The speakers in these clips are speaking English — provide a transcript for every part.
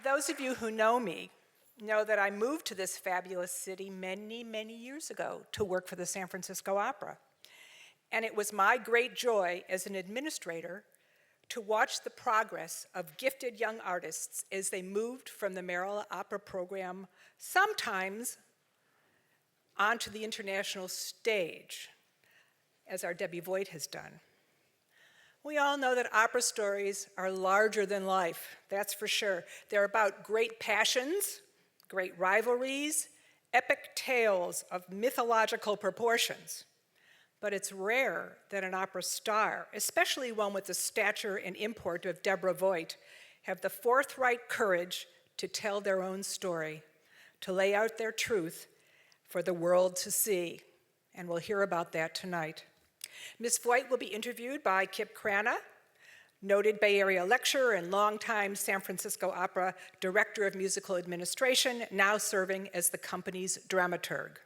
Those of you who know me know that I moved to this fabulous city many, many years ago to work for the San Francisco Opera. And it was my great joy as an administrator to watch the progress of gifted young artists as they moved from the Maryland Opera program, sometimes onto the international stage, as our Debbie Voigt has done. We all know that opera stories are larger than life, that's for sure. They're about great passions, great rivalries, epic tales of mythological proportions. But it's rare that an opera star, especially one with the stature and import of Deborah Voigt, have the forthright courage to tell their own story, to lay out their truth for the world to see. And we'll hear about that tonight. Ms. Voigt will be interviewed by Kip Cranna, noted Bay Area lecturer and longtime San Francisco Opera Director of Musical Administration, now serving as the company's dramaturg.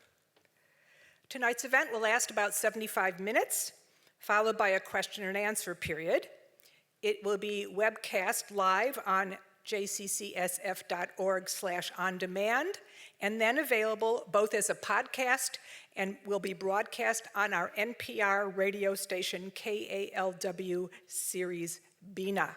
Tonight's event will last about 75 minutes, followed by a question and answer period. It will be webcast live on jccsf.org/on-demand, and then available both as a podcast and will be broadcast on our NPR radio station KALW Series Bina.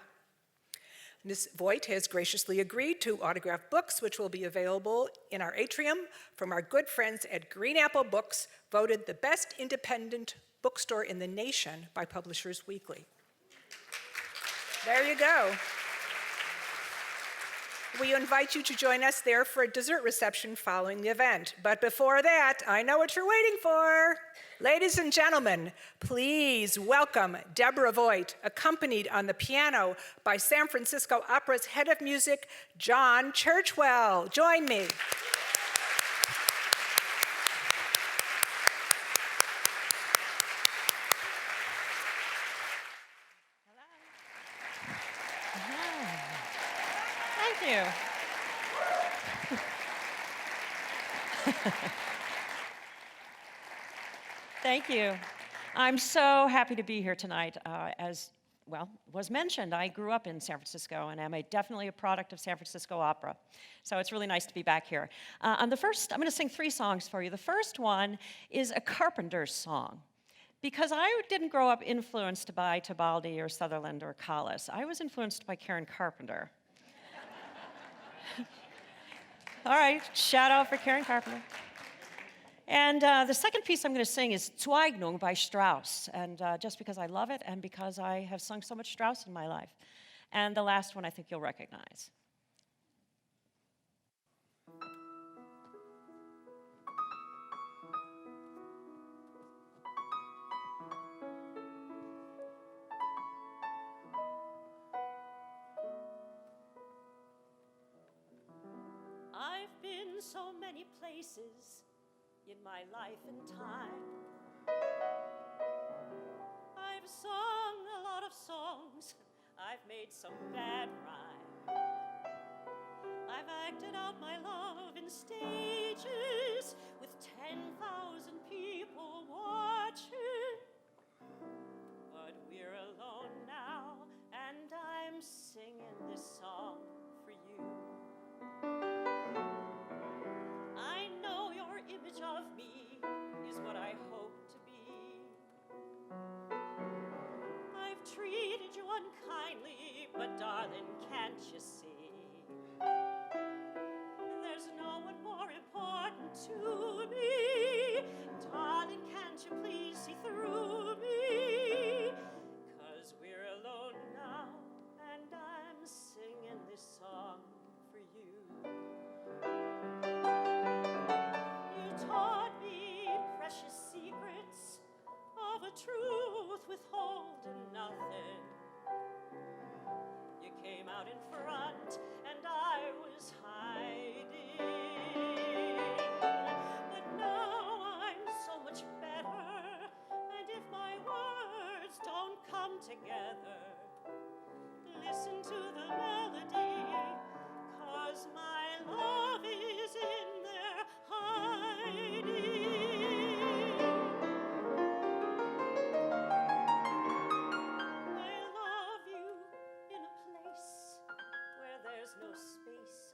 Ms. Voigt has graciously agreed to autograph books, which will be available in our atrium from our good friends at Green Apple Books, voted the best independent bookstore in the nation by Publishers Weekly. There you go. We invite you to join us there for a dessert reception following the event. But before that, I know what you're waiting for. Ladies and gentlemen, please welcome Deborah Voigt, accompanied on the piano by San Francisco Opera's head of music, John Churchwell. Join me. Thank you. Thank you. I'm so happy to be here tonight. As well was mentioned, I grew up in San Francisco and am definitely a product of San Francisco Opera. So it's really nice to be back here. I'm going to sing 3 songs for you. The first one is a Carpenter's song. Because I didn't grow up influenced by Tebaldi or Sutherland or Collis. I was influenced by Karen Carpenter. All right, shout out for Karen Carpenter. And the second piece I'm going to sing is Zueignung by Strauss, and just because I love it and because I have sung so much Strauss in my life. And the last one I think you'll recognize. I've been so many places in my life and time. I've sung a lot of songs, I've made some bad rhyme. I've acted out my love in stages with 10,000 people watching. But we're alone now, and I'm singing this song for you. I know your image of me is what I hope to be. I've treated you unkindly, but darling, can't you see? There's no one more important to me. Darling, can't you please see through me? 'Cause we're alone now, and I'm singing this song for you. Precious secrets of a truth withholding nothing. You came out in front and I was hiding. But now I'm so much better, and if my words don't come together, listen to the melody, 'cause my love is in there hiding. No space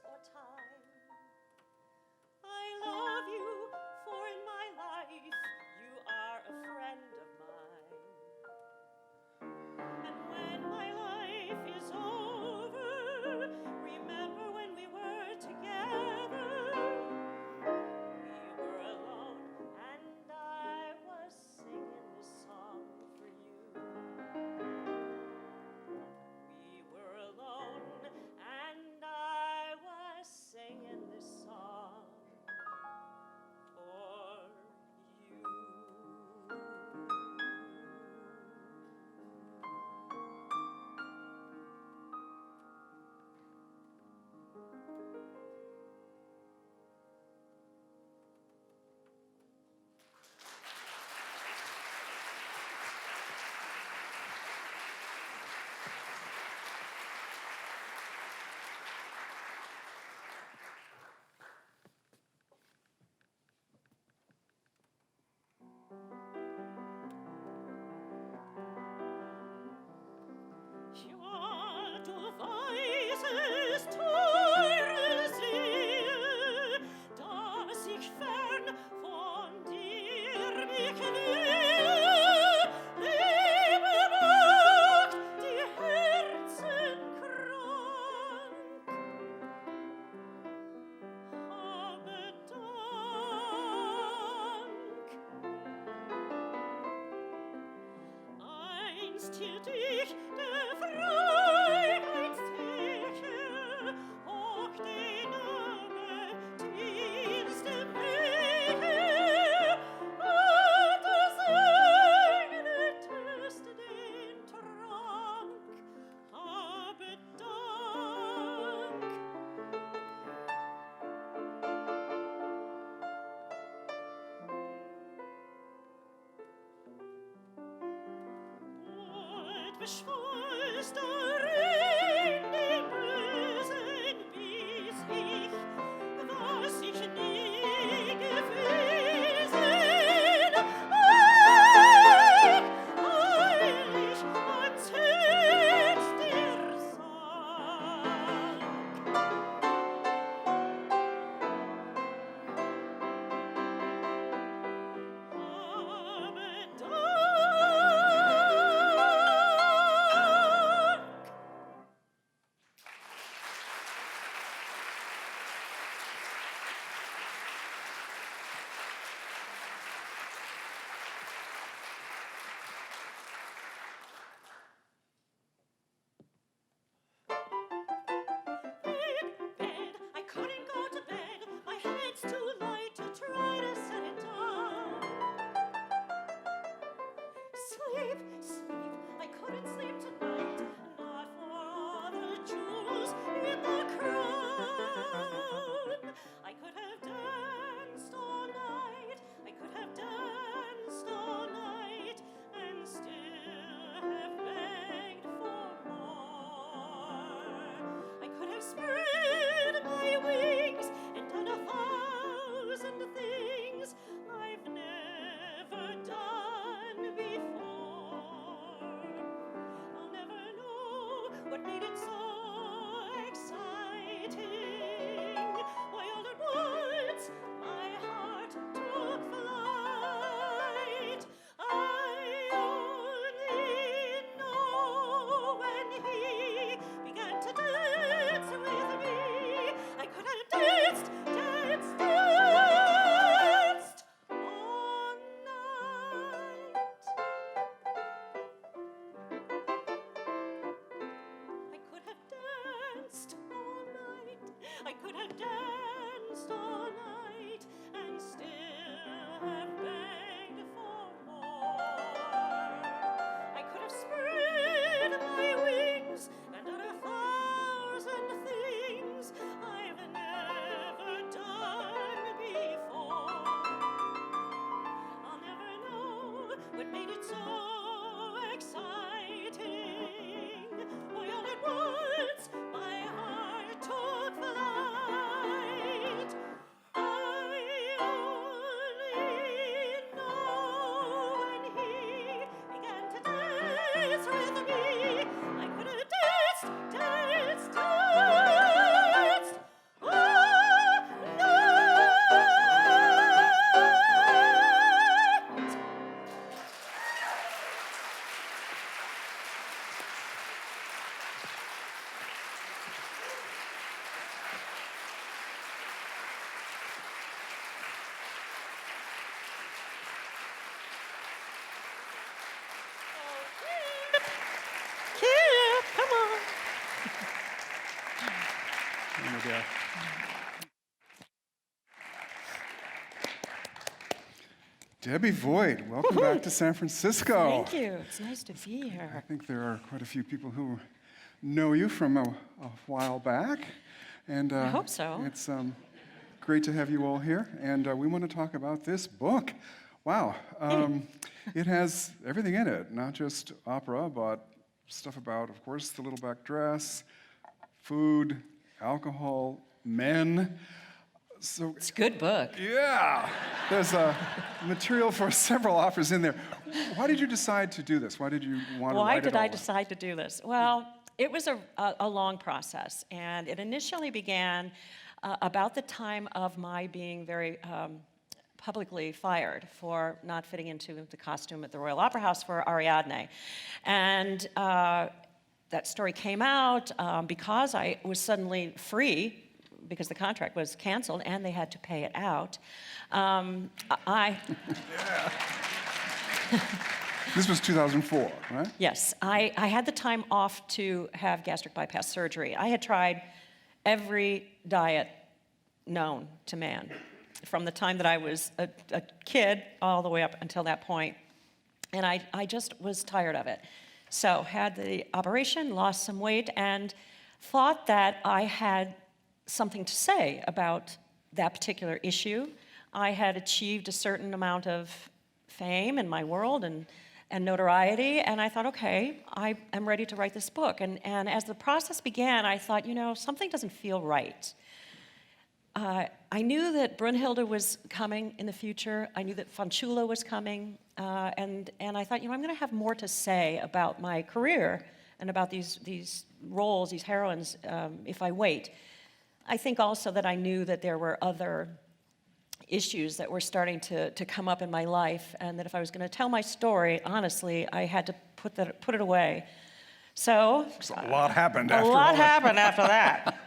Beschwörst darin den Bösen bis ich, was ich nie gewesen. Eilig ans Herz der Sang. I couldn't go to bed, my head's too light to try to set it down. Sleep, sleep, I couldn't sleep tonight, not for all the jewels in the crown. I could have danced all night, I could have danced all night, and still have begged for more. I could have spread my wings and done 1,000 things I've never done before. I'll never know what made it so exciting. Why all at once my heart took flight. I only know when he began to dance with me. I could have danced, danced, danced all night. I could have danced all night. I could have danced all night and still have begged for more. I could have spread my wings and done 1,000 things I've never done before. I'll never know what made it so exciting. Why all at once my heart took flight. I only know when he began to dance with me. I could have danced, danced, danced all night. Kid, come on. Oh my God. Debbie Voigt, welcome back to San Francisco. Thank you. It's nice to be I here. think there are quite a few people who know you from a while back. And I hope so. It's great to have you all here. And we want to talk about this book. Wow. It has everything in it, not just opera, but stuff about, of course, the little back dress, food, alcohol, men. So It's a good book. yeah, there's material for several operas in there. Why did you decide to do this? Why did you want to Why write did it all? I decide to do this? Well, it was a long process, and it initially began about the time of my being very publicly fired for not fitting into the costume at the Royal Opera House for Ariadne. And that story came out because I was suddenly free, because the contract was canceled and they had to pay it out. This was 2004, right? Yes, I had the time off to have gastric bypass surgery. I had tried every diet known to man from the time that I was a kid all the way up until that point. And I just was tired of it. So had the operation, lost some weight, and thought that I had something to say about that particular issue. I had achieved a certain amount of fame in my world and notoriety, and I thought, okay, I am ready to write this book. And as the process began, I thought, you know, something doesn't feel right. I knew that Brunhilde was coming in the future. I knew that Fanciulla was coming, and I thought, you know, I'm going to have more to say about my career and about these roles, these heroines, if I wait. I think also that I knew that there were other issues that were starting to come up in my life, and that if I was going to tell my story, honestly, I had to put it away. So a lot happened after a lot all that. happened after that.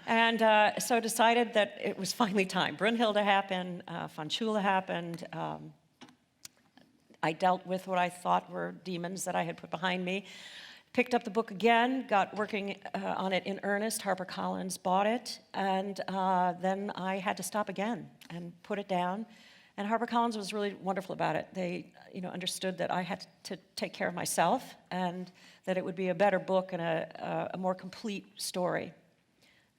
And so decided that it was finally time. Brunhilde happened, Fanciulla happened. I dealt with what I thought were demons that I had put behind me. Picked up the book again, got working on it in earnest. HarperCollins bought it, and then I had to stop again and put it down. And HarperCollins was really wonderful about it. They, you know, understood that I had to take care of myself, and that it would be a better book and a more complete story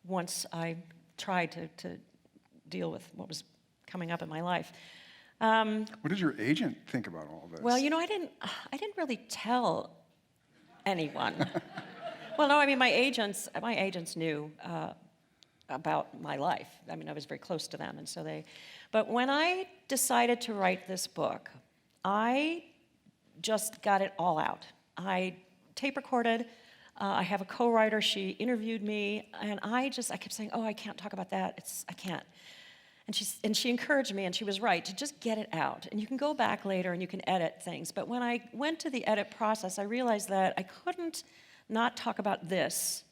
once I tried to deal with what was coming up in my life. What did your agent think about all this? Well, you know, I didn't really tell anyone. Well, no, I mean, my agents knew about my life. I mean, I was very close to them, and so they. But when I decided to write this book, I just got it all out. I tape recorded. I have a co-writer. She interviewed me, and I kept saying, "Oh, I can't talk about that. I can't." And she encouraged me, and she was right, to just get it out. And you can go back later and you can edit things. But when I went to the edit process, I realized that I couldn't not talk about this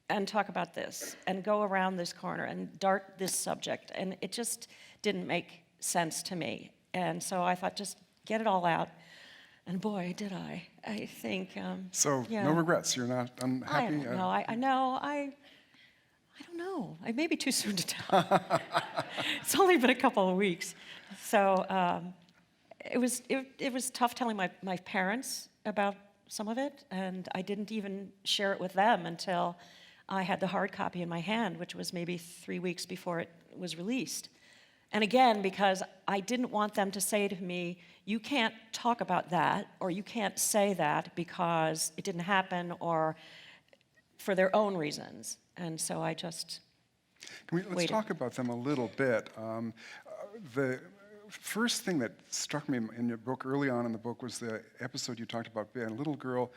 and talk about this and go around this corner and dart this subject. And it just didn't make sense to me. And so I thought, just get it all out. And boy, did I. I think, So yeah. no regrets. You're not unhappy? I don't know. I don't know. It may be too soon to tell. It's only been a couple of weeks. So it was tough telling my parents about some of it, and I didn't even share it with them until I had the hard copy in my hand, which was maybe 3 weeks before it was released. And again, because I didn't want them to say to me, you can't talk about that, or you can't say that because it didn't happen, or for their own reasons. And so I just Let's waited. talk about them a little bit. The first thing that struck me in your book, early on in the book, was the episode you talked about being a little girl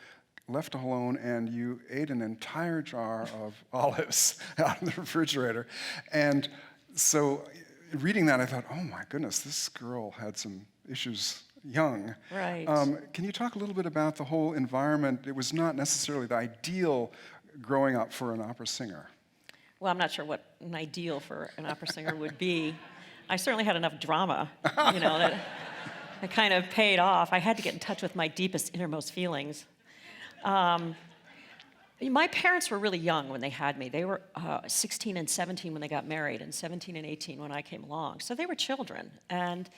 left alone, and you ate an entire jar of olives out of the refrigerator. And so reading that, I thought, oh my goodness, this girl had some issues young. Right. Can you talk a little bit about the whole environment? It was not necessarily the ideal growing up for an opera singer. Well, I'm not sure what an ideal for an opera singer would be. I certainly had enough drama, you know, that kind of paid off. I had to get in touch with my deepest, innermost feelings. My parents were really young when they had me. They were 16 and 17 when they got married, and 17 and 18 when I came along. So they were children, and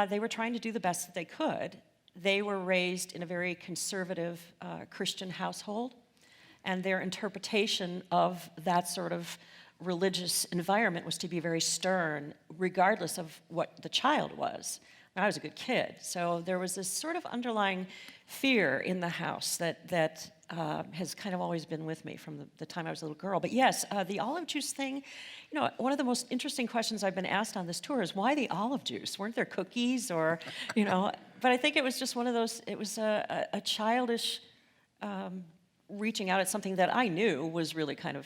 they were trying to do the best that they could. They were raised in a very conservative Christian household, and their interpretation of that sort of religious environment was to be very stern, regardless of what the child was. I was a good kid, so there was this sort of underlying fear in the house that has kind of always been with me from the time I was a little girl. But yes, the olive juice thing, you know, one of the most interesting questions I've been asked on this tour is, why the olive juice? Weren't there cookies or, you know? But I think it was just one of those, it was a childish reaching out at something that I knew was really kind of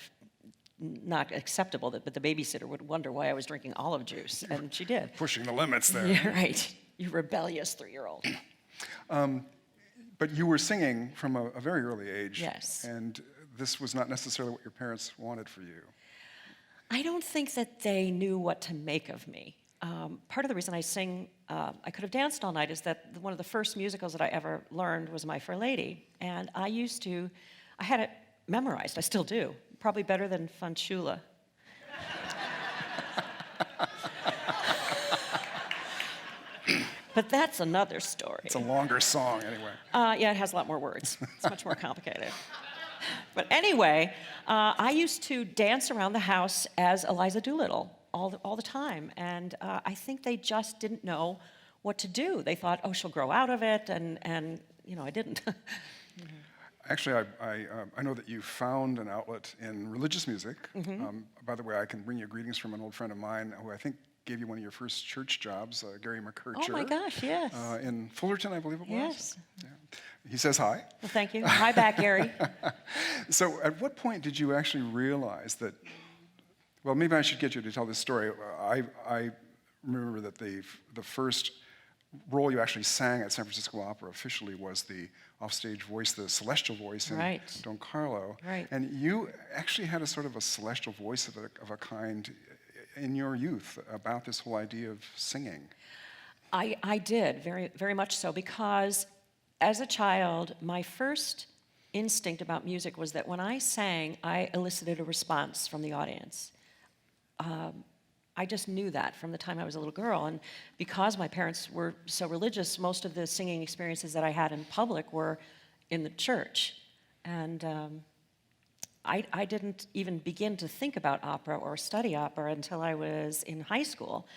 not acceptable, but the babysitter would wonder why I was drinking olive juice, and she did. Pushing the limits there. Yeah, right. You rebellious 3-year-old. But you were singing from a very early age. Yes. And this was not necessarily what your parents wanted for you. I don't think that they knew what to make of me. Part of the reason I sing, I Could Have Danced All Night, is that one of the first musicals that I ever learned was My Fair Lady. And I had it memorized, I still do, probably better than Fanchula. But that's another story. It's a longer song, anyway. Yeah, it has a lot more words. It's much more complicated. But anyway, I used to dance around the house as Eliza Doolittle all the time. And I think they just didn't know what to do. They thought, oh, she'll grow out of it, and I didn't. Actually, I know that you found an outlet in religious music. By the way, I can bring you greetings from an old friend of mine who I think gave you one of your first church jobs, Gary McKercher. Oh my gosh, yes. In Fullerton, I believe it was. Yes. Yeah. He says hi. Well, thank you. Hi back, Gary. So at what point did you actually realize that, well, maybe I should get you to tell this story. I remember that the first role you actually sang at San Francisco Opera officially was the offstage voice, the celestial voice in Right. Don Carlo. Right. And you actually had a sort of a celestial voice of a kind in your youth about this whole idea of singing. I did, very, very much so, because as a child, my first instinct about music was that when I sang, I elicited a response from the audience. I just knew that from the time I was a little girl. And because my parents were so religious, most of the singing experiences that I had in public were in the church. And I didn't even begin to think about opera or study opera until I was in high school.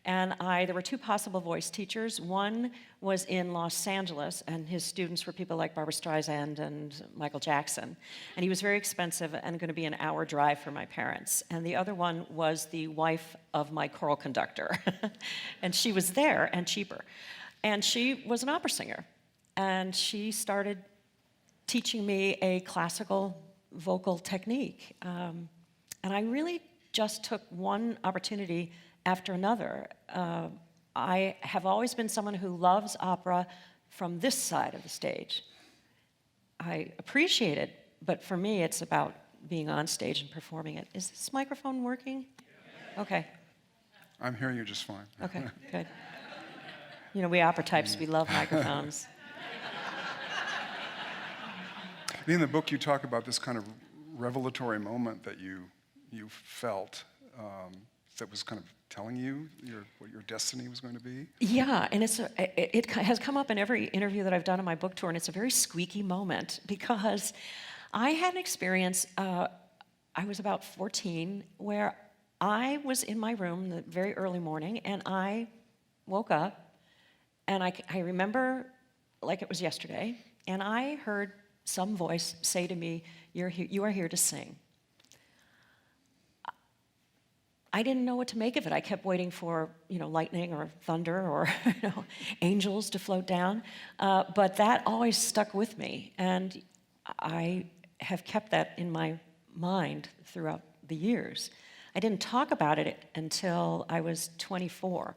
And there were 2 possible voice teachers. One was in Los Angeles, and his students were people like Barbra Streisand and Michael Jackson. And he was very expensive and going to be an hour drive for my parents. And the other one was the wife of my choral conductor. And she was there and cheaper. And she was an opera singer. And she started teaching me a classical vocal technique. And I really just took one opportunity after another. I have always been someone who loves opera from this side of the stage. I appreciate it, but for me, it's about being on stage and performing it. Is this microphone working? Okay. I'm hearing you just fine. Okay, good. We opera types, we love microphones. In the book, you talk about this kind of revelatory moment that you felt that was kind of telling you what your destiny was going to be? Yeah, and it has come up in every interview that I've done on my book tour, and it's a very squeaky moment because I had an experience, I was about 14, where I was in my room the very early morning, and I woke up, and I remember like it was yesterday, and I heard some voice say to me, you are here to sing. I didn't know what to make of it. I kept waiting for, lightning or thunder or, angels to float down. But that always stuck with me. And I have kept that in my mind throughout the years. I didn't talk about it until I was 24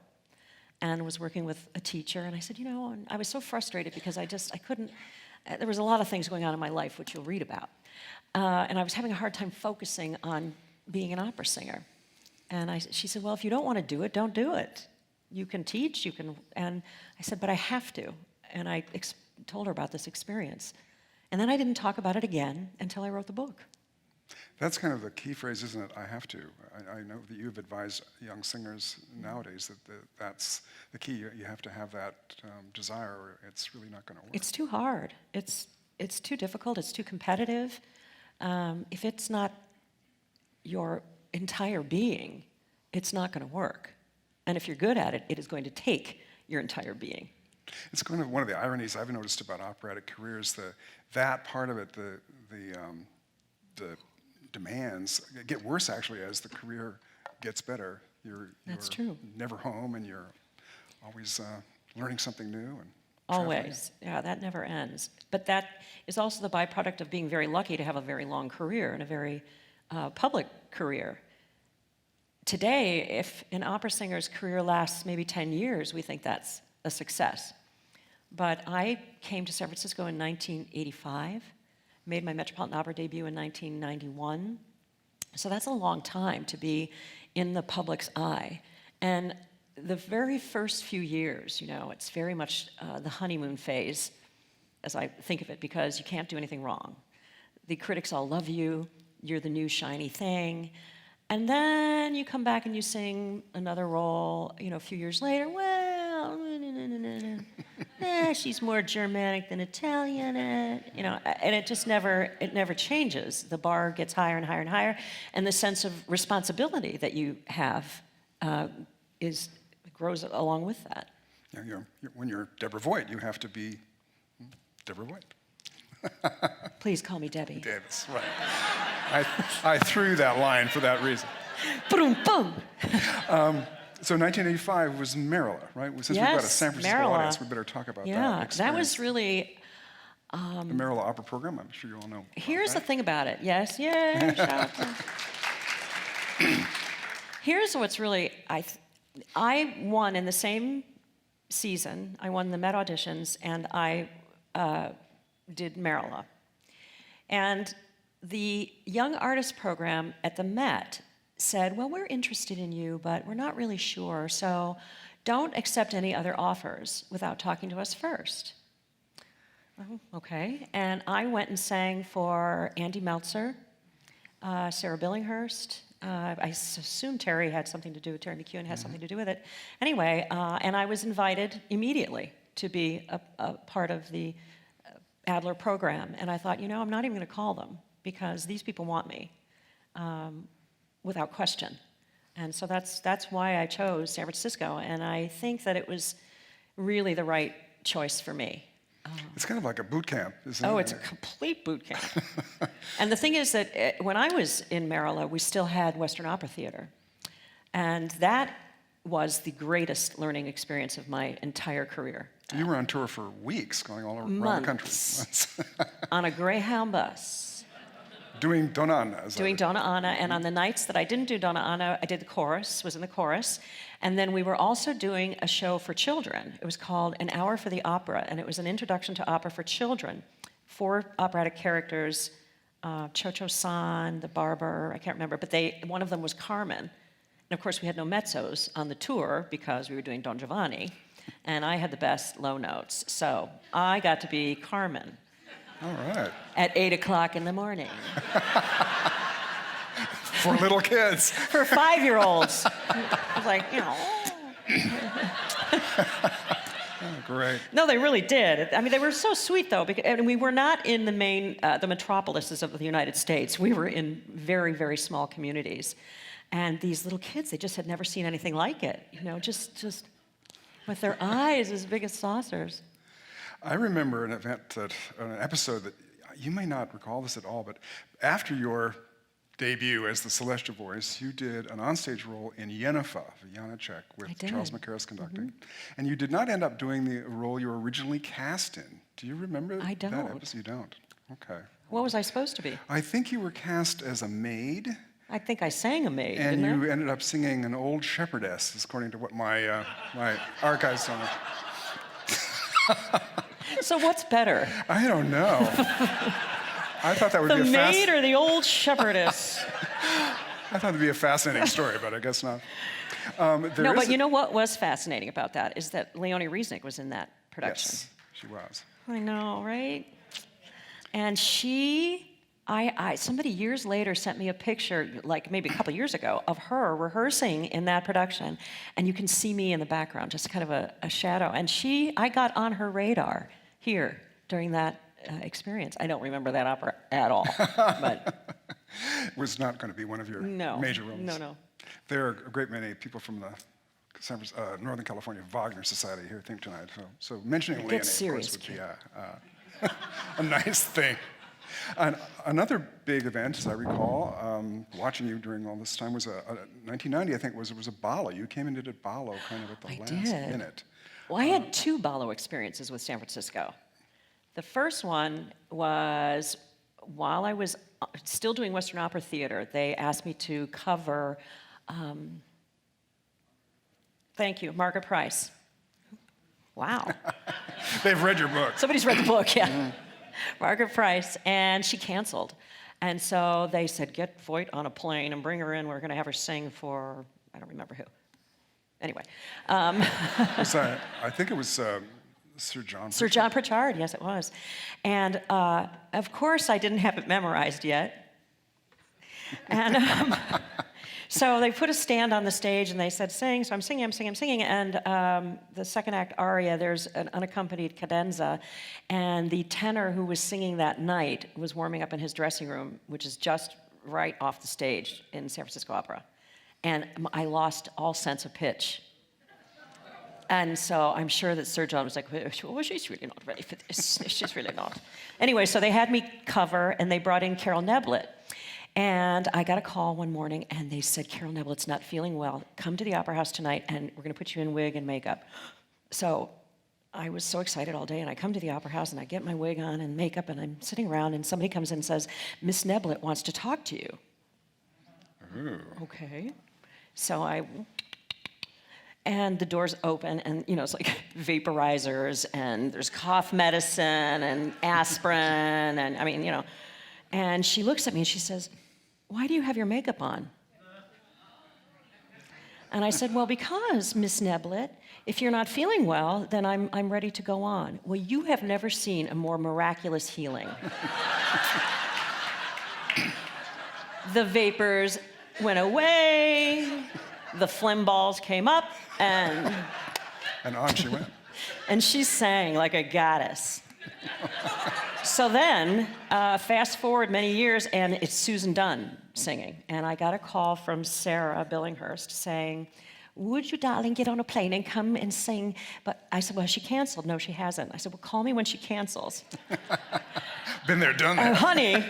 and was working with a teacher. And I said, and I was so frustrated because I couldn't, there was a lot of things going on in my life, which you'll read about. And I was having a hard time focusing on being an opera singer. And she said, well, if you don't want to do it, don't do it. You can teach, and I said, but I have to. And I told her about this experience. And then I didn't talk about it again until I wrote the book. That's kind of the key phrase, isn't it? I have to. I know that you've advised young singers nowadays that that's the key. You have to have that desire, or it's really not going to work. It's too hard. It's too difficult. It's too competitive. If it's not your entire being, it's not going to work. And if you're good at it, it is going to take your entire being. It's kind of one of the ironies I've noticed about operatic careers. That part of it, the demands get worse actually as the career gets better. You're true. Never home, and you're always learning something new and always. Yeah, that never ends. But that is also the byproduct of being very lucky to have a very long career and a very public career. Today, if an opera singer's career lasts maybe 10 years, we think that's a success. But I came to San Francisco in 1985, made my Metropolitan Opera debut in 1991. So that's a long time to be in the public's eye. And the very first few years, it's very much the honeymoon phase, as I think of it, because you can't do anything wrong. The critics all love you, you're the new shiny thing, and then you come back and you sing another role, a few years later, well, she's more Germanic than Italian, and it just never changes. The bar gets higher and higher and higher, and the sense of responsibility that you have grows along with that. Yeah, when you're Deborah Voigt, you have to be Deborah Voigt. Please call me Debbie. Davis, right. I threw that line for that reason. Boom, boom. So 1985 was Marilla, right? Since we've got a San Francisco Marilla. audience, we better talk about that experience. That was really... the Marilla Opera Program, I'm sure you all know. Here's the thing about it. Yes, shout out to... Here's what's really... I won in the same season. I won the Met auditions, and I did Marilla. And the Young Artist Program at the Met said, well, we're interested in you, but we're not really sure, so don't accept any other offers without talking to us first. Oh, okay. And I went and sang for Andy Meltzer, Sarah Billinghurst. I assume Terry had something to do with Terry McEwen had something to do with it. Anyway, and I was invited immediately to be a part of the Adler program. And I thought, I'm not even going to call them because these people want me without question. And so that's why I chose San Francisco. And I think that it was really the right choice for me. It's kind of like a boot camp, isn't it? Oh, it's a complete boot camp. And the thing is that when I was in Marilla, we still had Western Opera Theater. And that was the greatest learning experience of my entire career. You were on tour for weeks, going all around the country. On a Greyhound bus. Doing Donna Anna. Doing Donna Anna, and on the nights that I didn't do Donna Anna, I did the chorus, was in the chorus. And then we were also doing a show for children. It was called An Hour for the Opera, and it was an introduction to opera for children. 4 operatic characters, Cho-Cho-san, the barber, I can't remember, but one of them was Carmen. And of course, we had no mezzos on the tour because we were doing Don Giovanni, and I had the best low notes. So I got to be Carmen. All right. At 8 o'clock in the morning. For little kids. For 5-year-olds. I was like, Oh, great. No, they really did. I mean, they were so sweet, though, because, and we were not in the main, the metropolises of the United States. We were in very, very small communities. And these little kids, they just had never seen anything like it, just with their eyes as big as saucers. I remember an episode that you may not recall this at all, but after your debut as the Celestial Voice, you did an onstage role in Yennefer, Janacek, with Charles Macaris conducting. And you did not end up doing the role you were originally cast in. Do you remember I don't. that episode? You don't? Okay. What was I supposed to be? I think you were cast as a maid. I think I sang a maid, And didn't you ended up singing an old shepherdess, according to what my archives tell me. So what's better? I don't know. I thought that would The be a maid or the old shepherdess? I thought it'd be a fascinating story, but I guess not. No, but you know what was fascinating about that is that Leonie Riesnick was in that production. Yes, she was. I know, right? And somebody years later sent me a picture, like maybe a couple years ago, of her rehearsing in that production. And you can see me in the background, just kind of a shadow. And I got on her radar here during that experience. I don't remember that opera at all, but... It was not going to be one of your major roles. No. There are a great many people from the Northern California Wagner Society here, I think, tonight. So mentioning Leonie, of course, would be a nice thing. And another big event, as I recall, watching you during all this time, was 1990, I think, was a Balo. You came and did a Balo kind of at the last minute. Well, I had 2 Balo experiences with San Francisco. The first one was while I was still doing Western Opera Theater, they asked me to cover, thank you, Margaret Price. Wow. They've read your book. Somebody's read the book, yeah. Margaret Price, and she canceled. And so they said, get Voigt on a plane and bring her in. We're going to have her sing for, I don't remember who. Anyway. I think it was Sir John. Sir John Pritchard, yes, it was. And of course, I didn't have it memorized yet. And so they put a stand on the stage and they said, sing. So I'm singing. And the second act aria, there's an unaccompanied cadenza. And the tenor who was singing that night was warming up in his dressing room, which is just right off the stage in San Francisco Opera. And I lost all sense of pitch. And so I'm sure that Sir John was like, well, she's really not ready for this. She's really not. Anyway, so they had me cover, and they brought in Carol Neblett. And I got a call one morning, and they said, Carol Neblett's not feeling well. Come to the Opera House tonight, and we're going to put you in wig and makeup. So I was so excited all day, and I come to the Opera House, and I get my wig on and makeup, and I'm sitting around, and somebody comes in and says, Miss Neblett wants to talk to you. Ooh. Okay. So and the doors open, and it's like vaporizers, and there's cough medicine and aspirin, and and she looks at me and she says, why do you have your makeup on? And I said, well, because, Miss Neblett, if you're not feeling well, then I'm ready to go on. Well, you have never seen a more miraculous healing. The vapors went away, the phlegm balls came up, and on she went. And she sang like a goddess. So then, fast forward many years, and it's Susan Dunn singing. And I got a call from Sarah Billinghurst saying, would you, darling, get on a plane and come and sing? But I said, well, she canceled. No, she hasn't. I said, well, call me when she cancels. Been there, done that. Honey,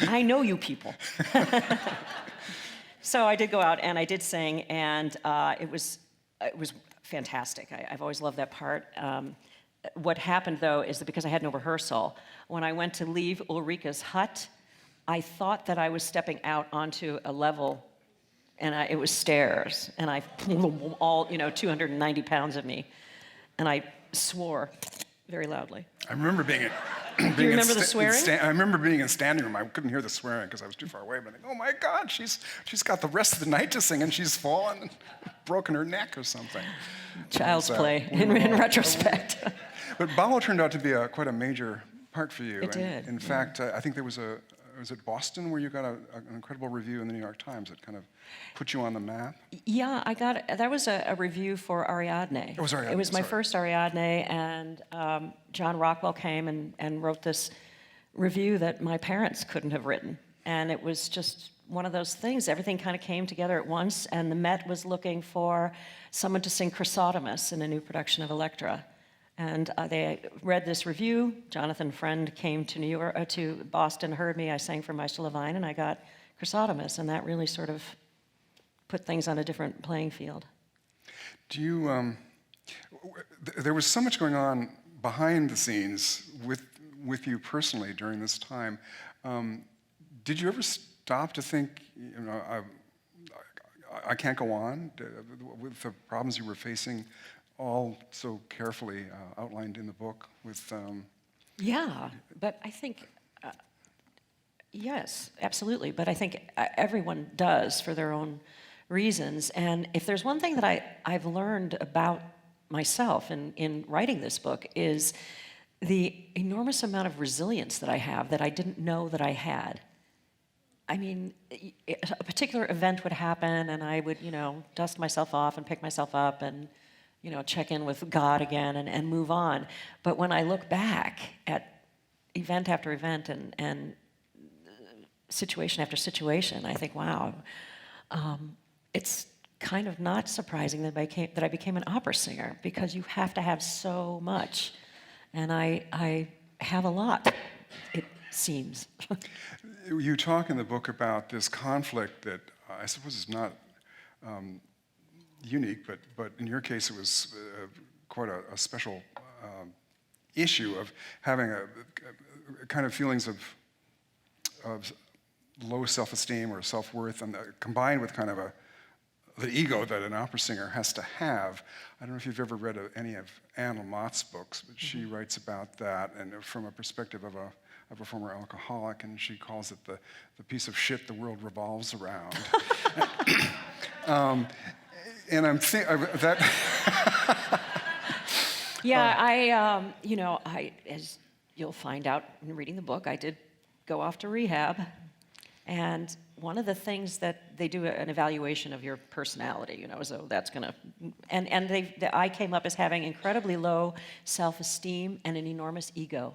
I know you people. So I did go out and I did sing, and it was fantastic. I've always loved that part. What happened, though, is that because I had no rehearsal, when I went to leave Ulrika's hut, I thought that I was stepping out onto a level, and it was stairs, and I all 290 pounds of me, and I swore very loudly. I remember being Do you remember the swearing? I remember being in standing room. I couldn't hear the swearing because I was too far away. But oh my God, she's got the rest of the night to sing, and she's fallen and broken her neck or something. Child's play in retrospect. But Balo turned out to be quite a major part for you. It did. In fact, I think there was was it Boston where you got an incredible review in the New York Times that kind of put you on the map? Yeah, that was a review for Ariadne. It was Ariadne, It was my sorry. first Ariadne, and John Rockwell came and wrote this review that my parents couldn't have written. And it was just one of those things. Everything kind of came together at once, and the Met was looking for someone to sing Chrysotomus in a new production of Elektra. And they read this review. Jonathan Friend came to Boston, heard me. I sang for Meister Levine, and I got Chrysotomus, and that really sort of put things on a different playing field. Do you? There was so much going on behind the scenes with you personally during this time. Did you ever stop to think, I can't go on with the problems you were facing? All so carefully outlined in the book with... Yeah, but I think, yes, absolutely. But I think everyone does for their own reasons. And if there's one thing that I've learned about myself in writing this book is the enormous amount of resilience that I have that I didn't know that I had. I mean, a particular event would happen and I would, dust myself off and pick myself up and check in with God again and move on. But when I look back at event after event and situation after situation, I think, wow, it's kind of not surprising that I became an opera singer, because you have to have so much. And I have a lot, it seems. You talk in the book about this conflict that I suppose is not unique, but in your case it was quite a special issue of having a kind of feelings of low self-esteem or self-worth, and combined with kind of the ego that an opera singer has to have. I don't know if you've ever read any of Anne Lamott's books, but she writes about that, and from a perspective of a former alcoholic, and she calls it the piece of shit the world revolves around. And I'm that. Yeah, as you'll find out in reading the book, I did go off to rehab. And one of the things that they do an evaluation of your personality, so that's gonna, and I came up as having incredibly low self-esteem and an enormous ego.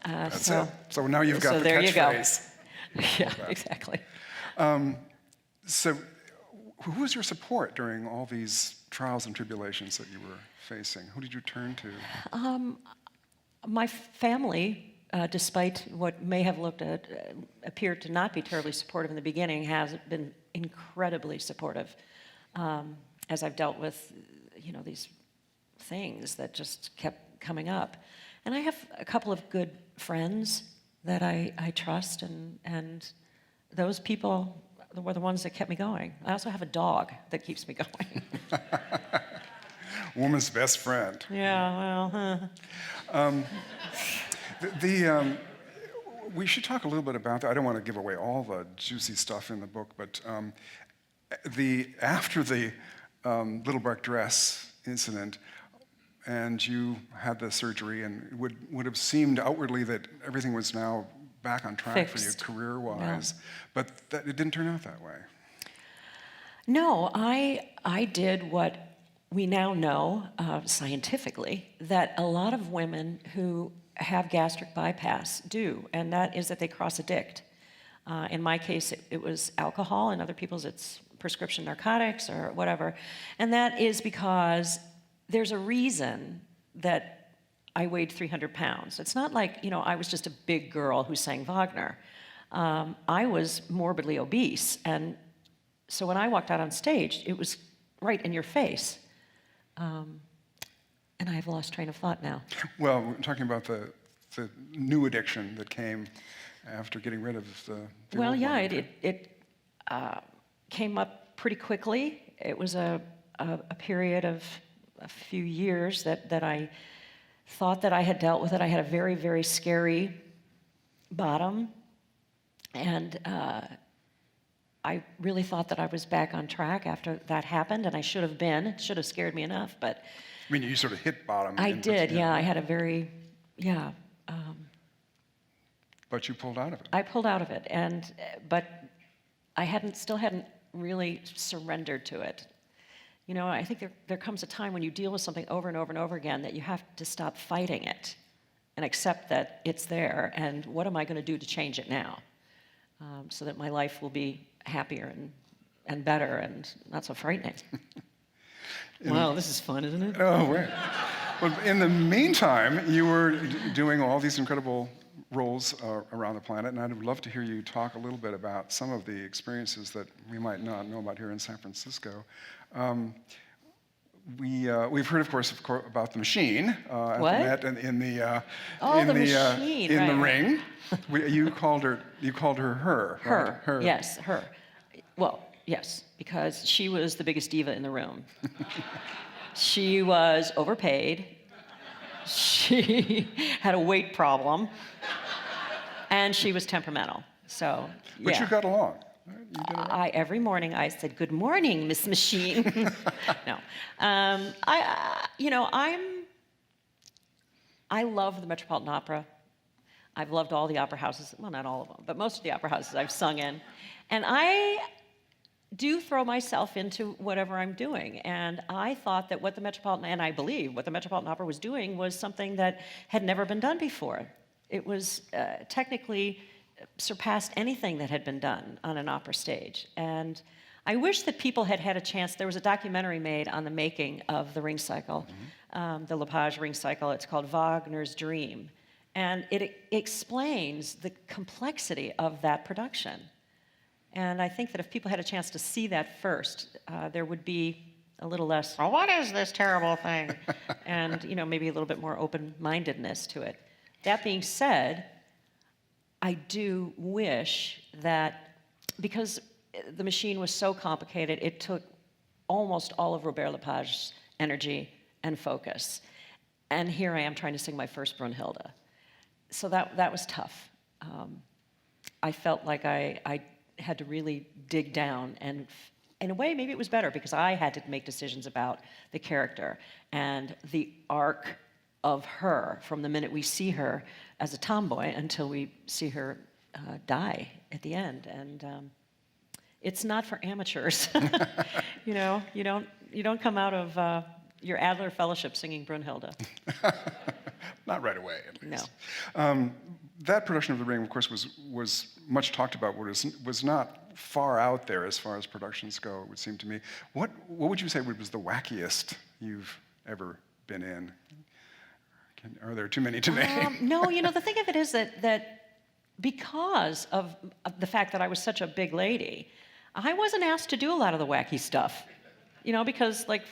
That's it. So now you've got the there catchphrase. You go. Yeah, exactly. So who was your support during all these trials and tribulations that you were facing? Who did you turn to? My family, despite what may have appeared to not be terribly supportive in the beginning, has been incredibly supportive as I've dealt with, these things that just kept coming up. And I have a couple of good friends that I trust, and those people were the ones that kept me going. I also have a dog that keeps me going. Woman's best friend. Yeah, well, we should talk a little bit about that. I don't want to give away all the juicy stuff in the book, but after the little black dress incident, and you had the surgery, and it would have seemed outwardly that everything was now back on track Fixed. for you career-wise, Yeah. but it didn't turn out that way. No, I did what we now know scientifically that a lot of women who have gastric bypass do, and that is that they cross-addict. In my case, it was alcohol. In other people's, it's prescription narcotics or whatever. And that is because there's a reason that I weighed 300 pounds. It's not like, I was just a big girl who sang Wagner. I was morbidly obese, and so when I walked out on stage, it was right in your face. And I've lost train of thought now. Well, we're talking about the new addiction that came after getting rid of the Well, old yeah, one. it came up pretty quickly. It was a period of a few years that I thought that I had dealt with it. I had a very, very scary bottom, and I really thought that I was back on track after that happened, and I should have been. It should have scared me enough, but I mean, you sort of hit bottom. I did, yeah. I had a very, But you pulled out of it. I pulled out of it, but I still hadn't really surrendered to it. I think there comes a time when you deal with something over and over and over again that you have to stop fighting it and accept that it's there, and what am I going to do to change it now so that my life will be happier and better and not so frightening. Wow, this is fun, isn't it? Oh, right. Well, in the meantime, you were doing all these incredible roles around the planet, and I'd love to hear you talk a little bit about some of the experiences that we might not know about here in San Francisco. We've heard, of course, about the machine at What? the Met and in the machine, in right, the right. ring. You called her her. Her, Right? Her. yes, her. Well, yes, because she was the biggest diva in the room. She was overpaid. She had a weight problem. And she was temperamental. So, yeah. But you got along. Right? You did all right. Every morning I said, "Good morning, Miss Machine." No. I love the Metropolitan Opera. I've loved all the opera houses. Well, not all of them, but most of the opera houses I've sung in. And I do throw myself into whatever I'm doing. And I thought that I believe what the Metropolitan Opera was doing was something that had never been done before. It was technically surpassed anything that had been done on an opera stage. And I wish that people had had a chance. There was a documentary made on the making of the Ring Cycle, the Lepage Ring Cycle. It's called Wagner's Dream. And it explains the complexity of that production. And I think that if people had a chance to see that first, there would be a little less, oh, what is this terrible thing? And, maybe a little bit more open-mindedness to it. That being said, I do wish that, because the machine was so complicated, it took almost all of Robert Lepage's energy and focus. And here I am trying to sing my first Brunhilde. So that was tough. I felt like I had to really dig down, and in a way, maybe it was better because I had to make decisions about the character and the arc of her from the minute we see her as a tomboy until we see her die at the end. And it's not for amateurs. You don't come out of your Adler Fellowship singing Brunhilde. Not right away, at least. No. That production of The Ring, of course, was much talked about, was not far out there as far as productions go, it would seem to me. What would you say was the wackiest you've ever been in? Are there too many to name? No, the thing of it is that because of the fact that I was such a big lady, I wasn't asked to do a lot of the wacky stuff. Because like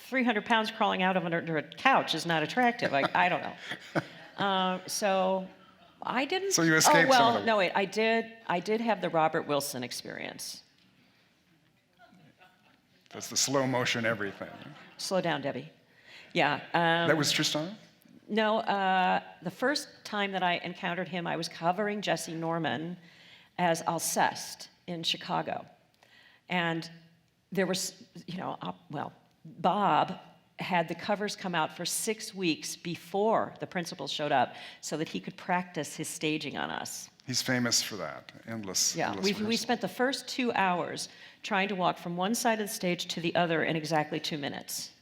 300 pounds crawling out of under a couch is not attractive. I don't know. So I didn't. So you escaped some of them. No, wait. I did have the Robert Wilson experience. That's the slow motion everything. Slow down, Debbie. Yeah. That was Tristan? No, the first time that I encountered him, I was covering Jesse Norman as Alceste in Chicago. And there was, Bob had the covers come out for 6 weeks before the principal showed up so that he could practice his staging on us. He's famous for that, endless. Yeah, we spent the first 2 hours trying to walk from one side of the stage to the other in exactly 2 minutes.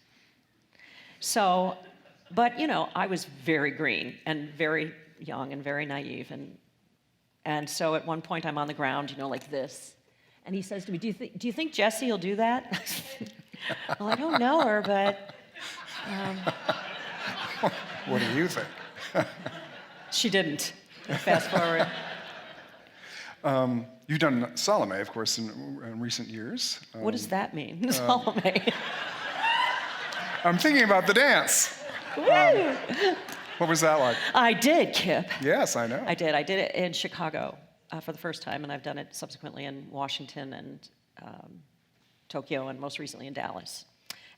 So, but I was very green and very young and very naive, and so at one point I'm on the ground, like this, and he says to me, "Do you think Jessie will do that?" Well, I don't know her, but What do you think? she didn't. Fast forward. You've done Salome, of course, in recent years. What does that mean, Salome? I'm thinking about the dance. Woo! What was that like? I did, Kip. Yes, I know. I did it in Chicago for the first time, and I've done it subsequently in Washington and Tokyo, and most recently in Dallas.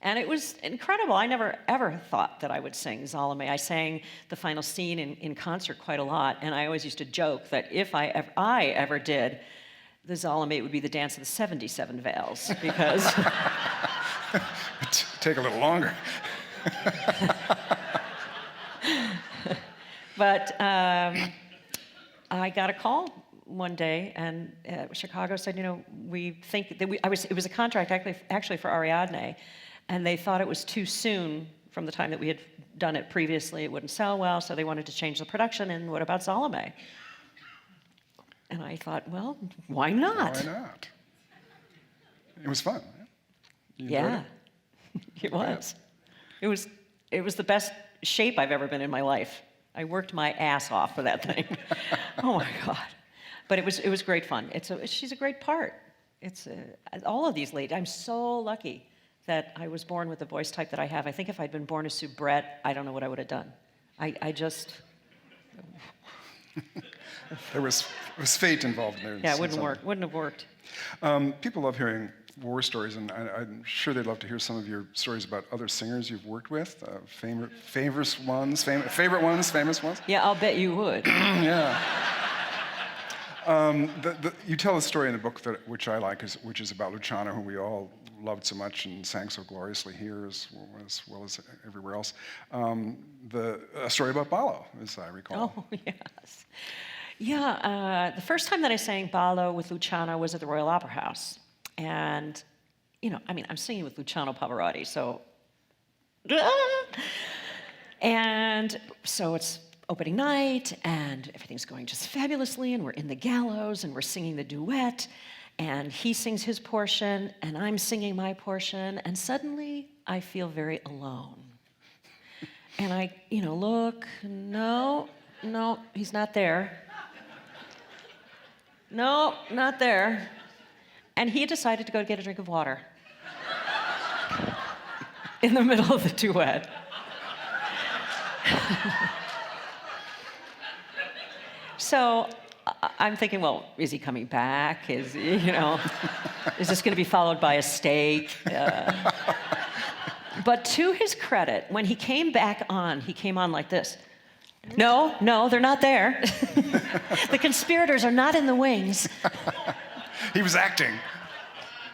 And it was incredible. I never, ever thought that I would sing Salome. I sang the final scene in concert quite a lot, and I always used to joke that if I ever did the Salome, it would be the dance of the 77 veils, because... Take a little longer. But I got a call one day, and Chicago said, we think that it was a contract actually for Ariadne, and they thought it was too soon from the time that we had done it previously. It wouldn't sell well, so they wanted to change the production, and what about Salome? And I thought, well, why not? Why not? It was fun. You enjoyed Yeah, it was. It was the best shape I've ever been in my life. I worked my ass off for that thing. Oh my God. But it was great fun. She's a great part. All of these ladies, I'm so lucky that I was born with the voice type that I have. I think if I'd been born a soubrette, I don't know what I would have done. I just... There was fate involved there. Yeah, it wouldn't have worked. People love hearing war stories, and I'm sure they'd love to hear some of your stories about other singers you've worked with, favorite ones, famous ones. Yeah, I'll bet you would. Yeah. You tell a story in the book which I like, which is about Luciano, who we all loved so much and sang so gloriously here as well as everywhere else. A story about Ballo, as I recall. Oh, yes. Yeah, the first time that I sang Ballo with Luciano was at the Royal Opera House. And, I'm singing with Luciano Pavarotti, so... And so it's opening night, and everything's going just fabulously, and we're in the gallows, and we're singing the duet, and he sings his portion, and I'm singing my portion, and suddenly I feel very alone. And I, look, no, he's not there. No, not there. And he decided to go get a drink of water. in the middle of the duet. So I'm thinking, well, is he coming back? Is this going to be followed by a steak? But to his credit, when he came back on, he came on like this. No, they're not there. The conspirators are not in the wings. He was acting.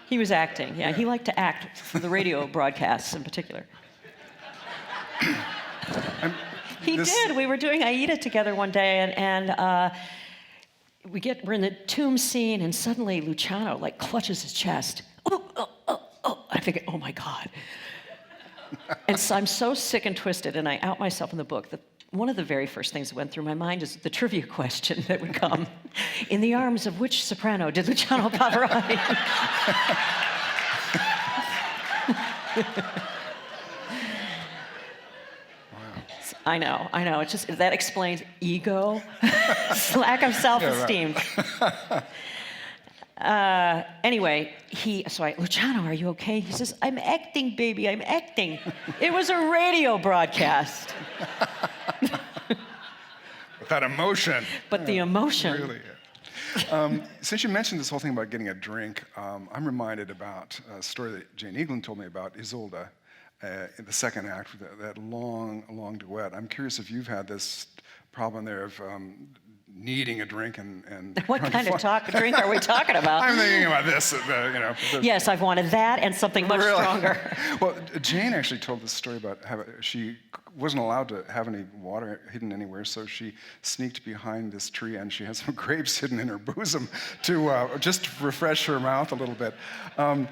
He was acting, yeah. He liked to act for the radio broadcasts in particular. He did. We were doing Aida together one day, and we're in the tomb scene, and suddenly Luciano clutches his chest. Oh. I think, oh my God. And so I'm so sick and twisted, and I out myself in the book that one of the very first things that went through my mind is the trivia question that would come. In the arms of which soprano did Luciano Pavarotti? I know. It's just, that explains ego, lack of self-esteem. Anyway, Luciano, are you okay? He says, I'm acting, baby, I'm acting. It was a radio broadcast. With that emotion. But the emotion. Really. Since you mentioned this whole thing about getting a drink, I'm reminded about a story that Jane Eaglen told me about Isolde in the second act, that long duet. I'm curious if you've had this problem there of needing a drink and what kind of drink are we talking about? I'm thinking about this, Yes, I've wanted that and something much stronger. Well, Jane actually told this story about how she wasn't allowed to have any water hidden anywhere, so she sneaked behind this tree and she had some grapes hidden in her bosom to just refresh her mouth a little bit. I'm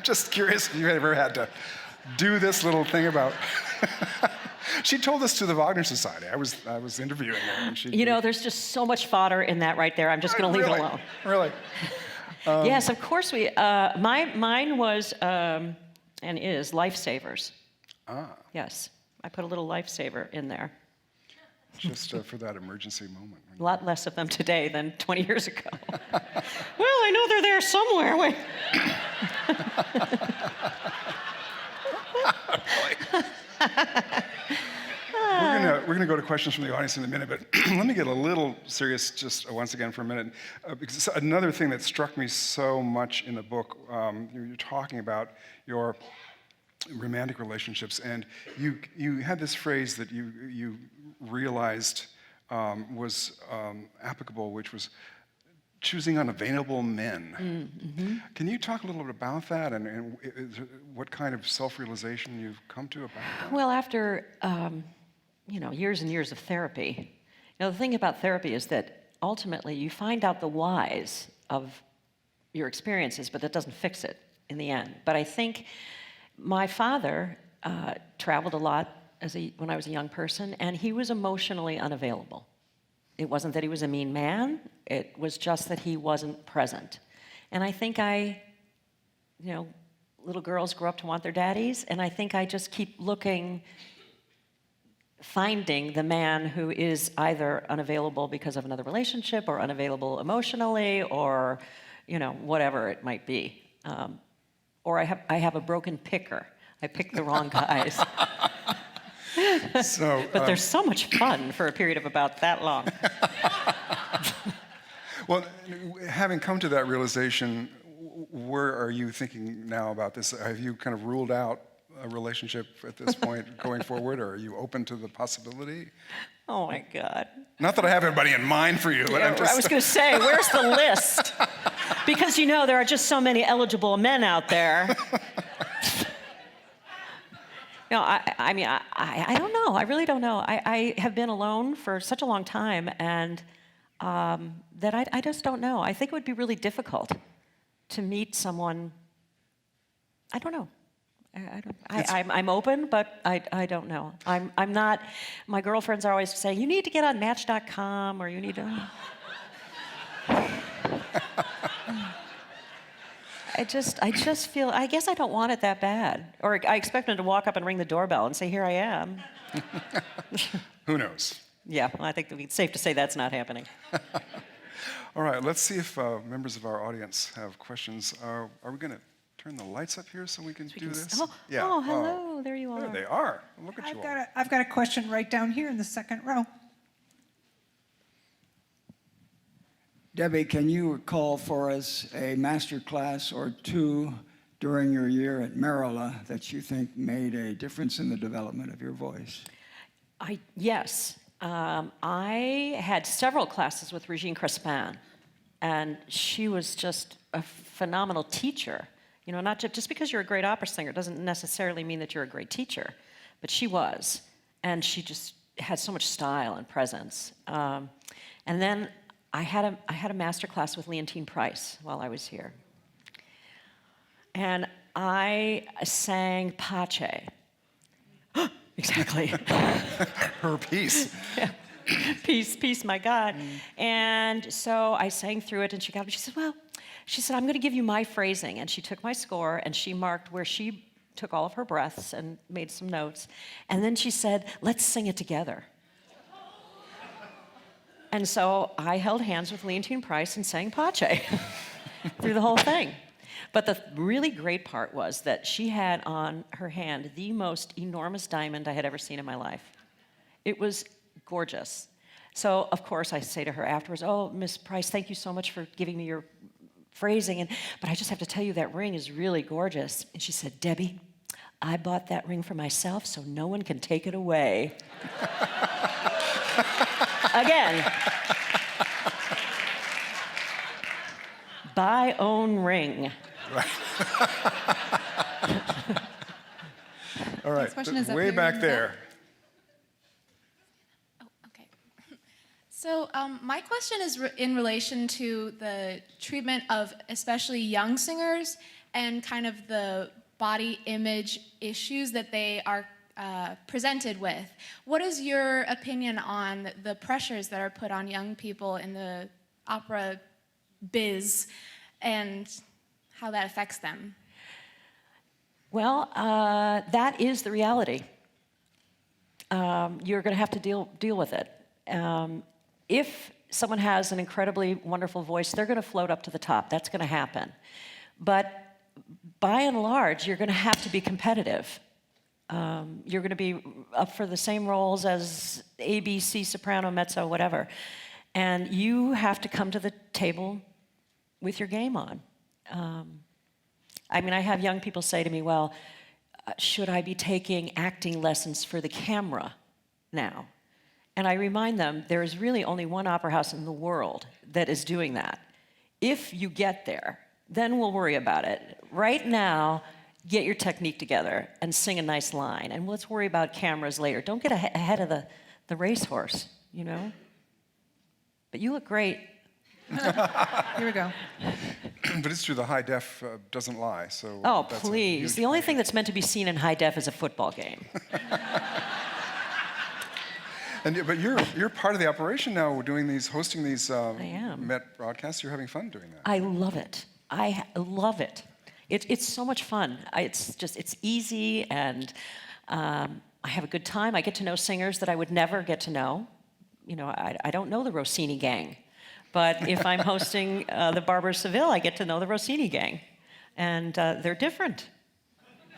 just curious if you ever had to do this little thing about... She told this to the Wagner Society. I was interviewing her. And there's just so much fodder in that right there. I'm just going to leave it alone. Really? Yes, of course we. Mine was and is lifesavers. Ah. Yes, I put a little lifesaver in there. Just for that emergency moment. A lot less of them today than 20 years ago. Well, I know they're there somewhere. Wait. We're gonna go to questions from the audience in a minute, but let me get a little serious just once again for a minute. Because another thing that struck me so much in the book, you're talking about your romantic relationships, and you had this phrase that you realized was applicable, which was choosing unavailable men. Mm-hmm. Can you talk a little bit about that and what kind of self-realization you've come to about that? Well, after years and years of therapy, the thing about therapy is that ultimately you find out the whys of your experiences, but that doesn't fix it in the end. But I think my father traveled a lot when I was a young person, and he was emotionally unavailable. It wasn't that he was a mean man, it was just that he wasn't present. And I think little girls grow up to want their daddies, and I think I just keep finding the man who is either unavailable because of another relationship or unavailable emotionally or, whatever it might be. Or I have a broken picker. I pick the wrong guys. But they're so much fun for a period of about that long. Well, having come to that realization, where are you thinking now about this? Have you kind of ruled out a relationship at this point going forward, or are you open to the possibility? Oh my God. Not that I have anybody in mind for you, but I'm just... I was going to say, where's the list? Because there are just so many eligible men out there. I don't know. I really don't know. I have been alone for such a long time, and that I just don't know. I think it would be really difficult to meet someone. I don't know. I'm open, but I don't know. I'm not. My girlfriends are always saying, you need to get on Match.com, or you need to. I just feel, I guess I don't want it that bad. Or I expect them to walk up and ring the doorbell and say, here I am. Who knows? Yeah, well, I think it's safe to say that's not happening. All right, let's see if members of our audience have questions. Are we going to turn the lights up here so we can do this? Oh, oh, hello, there you are. There they are. Look at you all. I've got a question right down here in the second row. Debbie, can you recall for us a master class or two during your year at Maryla that you think made a difference in the development of your voice? Yes. I had several classes with Regine Crespin, and she was just a phenomenal teacher. You know, not just because you're a great opera singer doesn't necessarily mean that you're a great teacher, but she was, and she just had so much style and presence. And then I had a master class with Leontine Price while I was here, and I sang Pace. Exactly. Her piece. Yeah. Peace, my God. And so I sang through it, and she got up, she said, I'm going to give you my phrasing. And she took my score, and she marked where she took all of her breaths and made some notes. And then she said, let's sing it together. And so I held hands with Leontine Price and sang Pace through the whole thing. But the really great part was that she had on her hand the most enormous diamond I had ever seen in my life. It was gorgeous. So, of course, I say to her afterwards, oh, Miss Price, thank you so much for giving me your phrasing, but I just have to tell you that ring is really gorgeous. And she said, Debbie, I bought that ring for myself so no one can take it away. Again. Buy own ring. Right. All right, question is up way here back in the there. Oh, okay. So my question is in relation to the treatment of especially young singers and kind of the body image issues that they are presented with. What is your opinion on the pressures that are put on young people in the opera biz and how that affects them? Well, that is the reality. You're going to have to deal with it. If someone has an incredibly wonderful voice, they're going to float up to the top. That's going to happen. But by and large, you're going to have to be competitive. You're going to be up for the same roles as A, B, C, soprano, mezzo, whatever. And you have to come to the table with your game on. I mean, I have young people say to me, well, should I be taking acting lessons for the camera now? And I remind them, there is really only one opera house in the world that is doing that. If you get there, then we'll worry about it. Right now, get your technique together and sing a nice line, and let's worry about cameras later. Don't get ahead of the racehorse, you know? But you look great. Here we go. But it's true, the high def doesn't lie, so... Oh, that's a please. huge The only point. thing that's meant to be seen in high def is a football game. But you're part of the operation now, hosting these am. Met broadcasts. You're having fun doing that. I love it. I love it. It's so much fun. It's easy, and I have a good time. I get to know singers that I would never get to know. You know, I don't know the Rossini gang. But if I'm hosting the Barber of Seville, I get to know the Rossini gang. And they're different.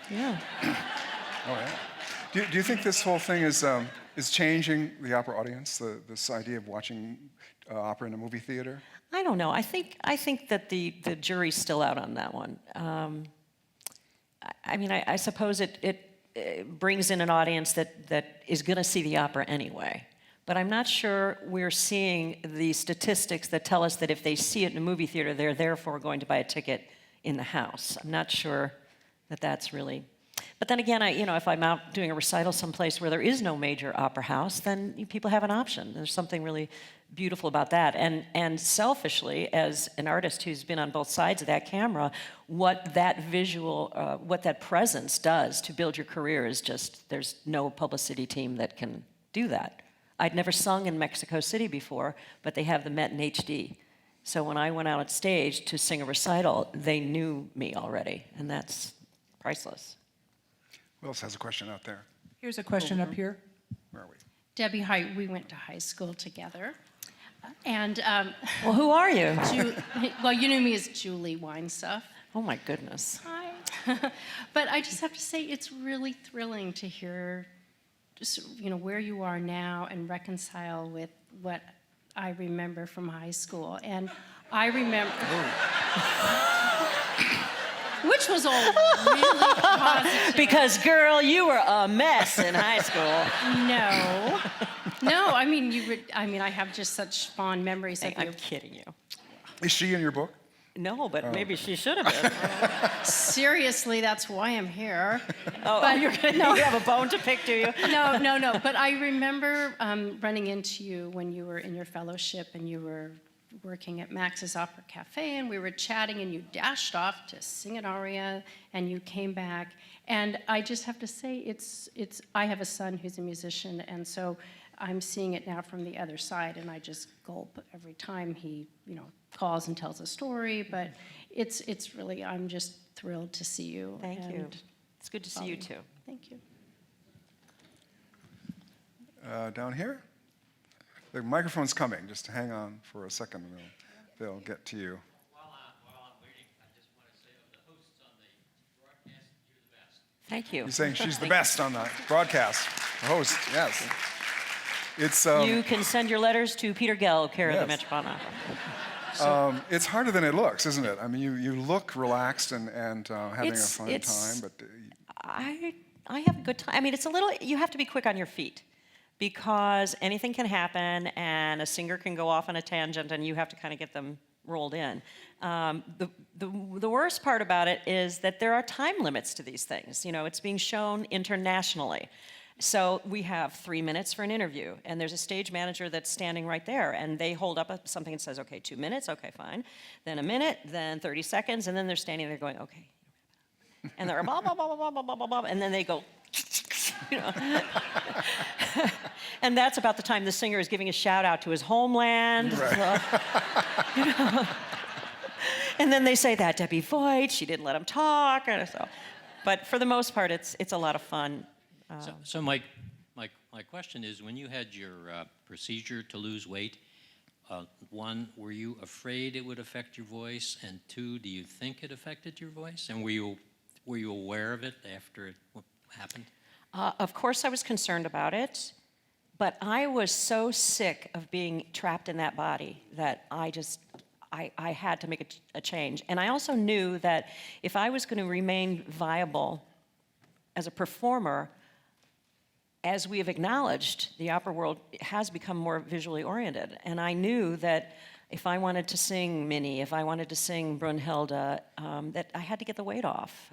Yeah. Oh, yeah. Do you think this whole thing is changing the opera audience, this idea of watching opera in a movie theater? I don't know. I think that the jury's still out on that one. I mean, I suppose it brings in an audience that is going to see the opera anyway. But I'm not sure we're seeing the statistics that tell us that if they see it in a movie theater, they're therefore going to buy a ticket in the house. I'm not sure that that's really... But then again, if I'm out doing a recital someplace where there is no major opera house, then people have an option. There's something really beautiful about that. And selfishly, as an artist who's been on both sides of that camera, what that visual, what that presence does to build your career is just, there's no publicity team that can do that. I'd never sung in Mexico City before, but they have the Met in HD. So when I went out on stage to sing a recital, they knew me already, and that's priceless. Who else has a question out there? Here's a question up here. Where are we? Debbie, hi. We went to high school together. And, Well, who are you? well, you knew me as Julie Winestuff. Oh, my goodness. Hi. But I just have to say, it's really thrilling to hear, where you are now and reconcile with what I remember from high school. And I remember, which was all really positive. Because, girl, you were a mess in high school. No, I mean, I have just such fond memories of you. I'm kidding you. Is she in your book? No, but maybe she should have been. Seriously, that's why I'm here. Oh, you have a bone to pick, do you? No. But I remember running into you when you were in your fellowship and you were working at Max's Opera Cafe, and we were chatting, and you dashed off to sing an aria, and you came back. And I just have to say, I have a son who's a musician, and so I'm seeing it now from the other side, and I just gulp every time he, calls and tells a story. But it's really, I'm just thrilled to see you. Thank you. It's good to see you too. Thank you. Down here? The microphone's coming. Just hang on for a second. They'll get to you. While I'm waiting, I just want to say of the hosts on the broadcast, you're the best. Thank you. You're saying she's the best on the broadcast. The host, yes. It's You can send your letters to Peter Gell, care of the Yes. Metropolitan Opera. it's harder than it looks, isn't it? I mean, you look relaxed and having a fun It's- time, but I have a good time. I mean, it's a little, you have to be quick on your feet because anything can happen and a singer can go off on a tangent and you have to kind of get them rolled in. The worst part about it is that there are time limits to these things. It's being shown internationally. So we have 3 minutes for an interview, and there's a stage manager that's standing right there, and they hold up something and says, okay, 2 minutes, okay, fine. Then a minute, then 30 seconds, and then they're standing there going, okay. And they're blah, blah, blah, blah, blah, blah, blah, blah, and then they go, And that's about the time the singer is giving a shout out to his homeland. right. And then they say that Debbie Voigt, she didn't let him talk. And so, but for the most part, it's a lot of fun. So my question is, when you had your procedure to lose weight, one, were you afraid it would affect your voice? And two, do you think it affected your voice? And were you aware of it after it happened? Of course, I was concerned about it, but I was so sick of being trapped in that body that I had to make a change. And I also knew that if I was going to remain viable as a performer, as we have acknowledged, the opera world has become more visually oriented. And I knew that if I wanted to sing Minnie, if I wanted to sing Brunhilde, that I had to get the weight off.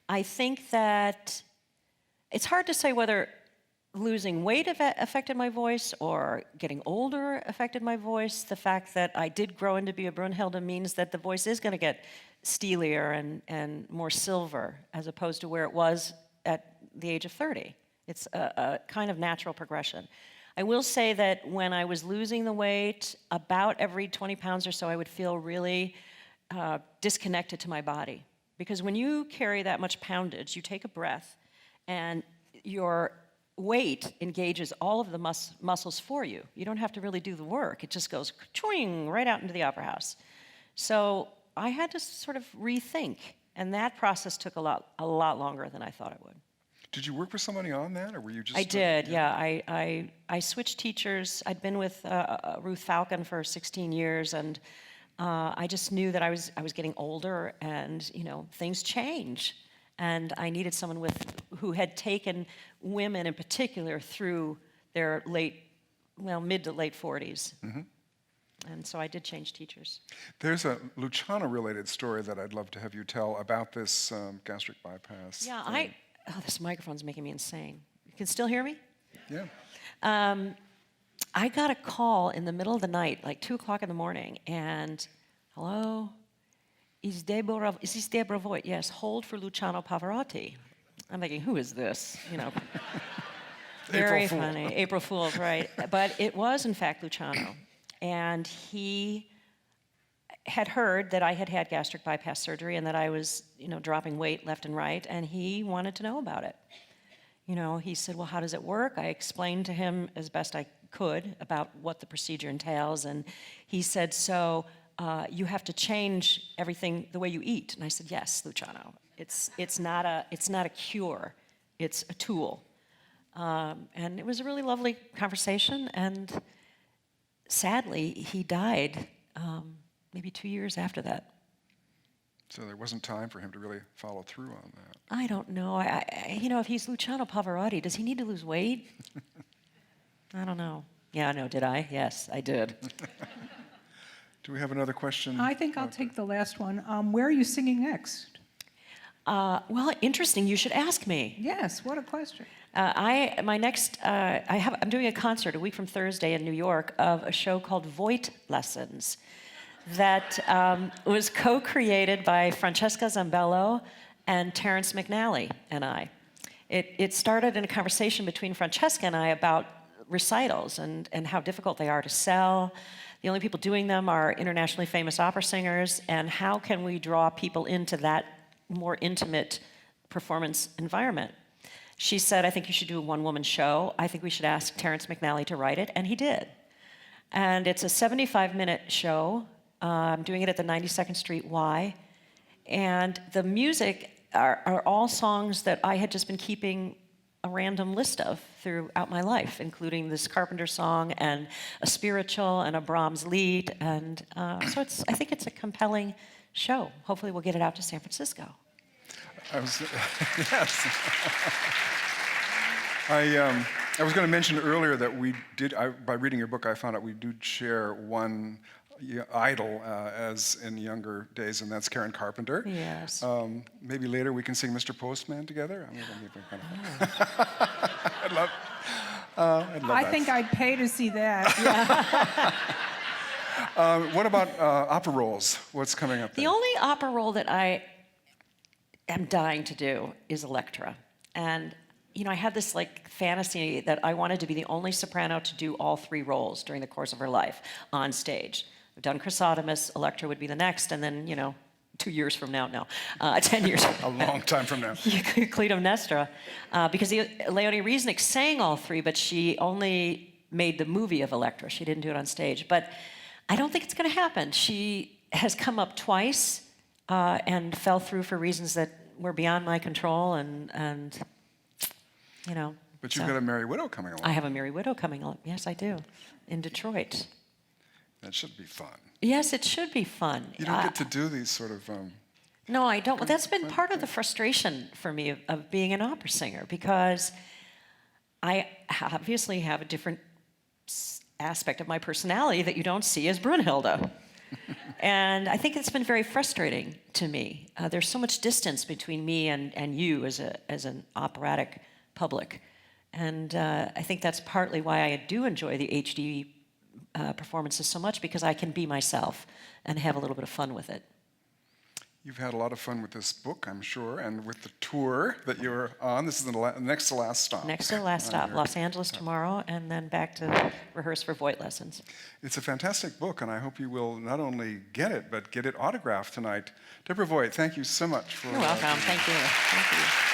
I think that it's hard to say whether losing weight affected my voice or getting older affected my voice. The fact that I did grow into be a Brunhilde means that the voice is going to get steelier and more silver as opposed to where it was at the age of 30. It's a kind of natural progression. I will say that when I was losing the weight, about every 20 pounds or so, I would feel really disconnected to my body. Because when you carry that much poundage, you take a breath, and your weight engages all of the muscles for you. You don't have to really do the work. It just goes chewing right out into the opera house. So I had to sort of rethink, and that process took a lot longer than I thought it would. Did you work with somebody on that, or were you just? I did, yeah. I switched teachers. I'd been with Ruth Falcon for 16 years, and I just knew that I was getting older, and things change, and I needed someone who had taken women in particular through their mid to late 40s. Mm-hmm. And so I did change teachers. There's a Luciano-related story that I'd love to have you tell about this gastric bypass. Yeah, this microphone's making me insane. You can still hear me? Yeah. I got a call in the middle of the night, like 2 o'clock in the morning, and hello, is this Deborah Voigt? Yes, hold for Luciano Pavarotti. I'm thinking, who is this? Very funny. April Fool's, right? But it was, in fact, Luciano. And he had heard that I had had gastric bypass surgery and that I was, dropping weight left and right, and he wanted to know about it. He said, well, how does it work? I explained to him as best I could about what the procedure entails, and he said, so you have to change everything the way you eat. And I said, yes, Luciano. It's not a cure. It's a tool. And it was a really lovely conversation. And sadly, he died maybe 2 years after that. So there wasn't time for him to really follow through on that. I don't know. If he's Luciano Pavarotti, does he need to lose weight? I don't know. Yeah, I know. Did I? Yes, I did. Do we have another question? I think I'll take the last one. Where are you singing next? Well, interesting. You should ask me. Yes, what a question. I'm doing a concert a week from Thursday in New York of a show called Voigt Lessons that was co-created by Francesca Zambello and Terrence McNally and I. It started in a conversation between Francesca and I about recitals and how difficult they are to sell. The only people doing them are internationally famous opera singers, and how can we draw people into that more intimate performance environment? She said, I think you should do a one-woman show. I think we should ask Terrence McNally to write it, and he did. And it's a 75-minute show. I'm doing it at the 92nd Street Y. And the music are all songs that I had just been keeping a random list of throughout my life, including this Carpenter song and a spiritual and a Brahms lead. And so I think it's a compelling show. Hopefully we'll get it out to San Francisco. Yes. I was going to mention earlier that by reading your book, I found out we do share one idol as in younger days, and that's Karen Carpenter. Yes. Maybe later we can sing Mr. Postman together. I mean, that'd be kind of fun. I'd love I that. think I'd pay to see that. What about opera roles? What's coming up The there? only opera role that I am dying to do is Electra. And I had this fantasy that I wanted to be the only soprano to do all three roles during the course of her life on stage. I've done Chrysothemis, Electra would be the next, and then 2 years from now, no, 10 years from A long time from now. Clytemnestra, because Leonie Riesnick sang all three, but she only made the movie of Electra. She didn't do it on stage. But I don't think it's going to happen. She has come up twice and fell through for reasons that were beyond my control, and But you've got a Merry Widow coming along. I have a Merry Widow coming along. Yes, I do, in Detroit. That should be fun. Yes, it should be fun. You don't get to do these sort of... No, I don't. Well, that's been part of the frustration for me of being an opera singer, because I obviously have a different aspect of my personality that you don't see as Brunhilde. And I think it's been very frustrating to me. There's so much distance between me and you as an operatic public. And I think that's partly why I do enjoy the HD performances so much, because I can be myself and have a little bit of fun with it. You've had a lot of fun with this book, I'm sure, and with the tour that you're on. This is the next to last stop. Next to the last stop, Los Angeles tomorrow, and then back to rehearse for Voigt lessons. It's a fantastic book, and I hope you will not only get it, but get it autographed tonight. Deborah Voigt, thank you so much for... You're welcome. Thank you. Thank you.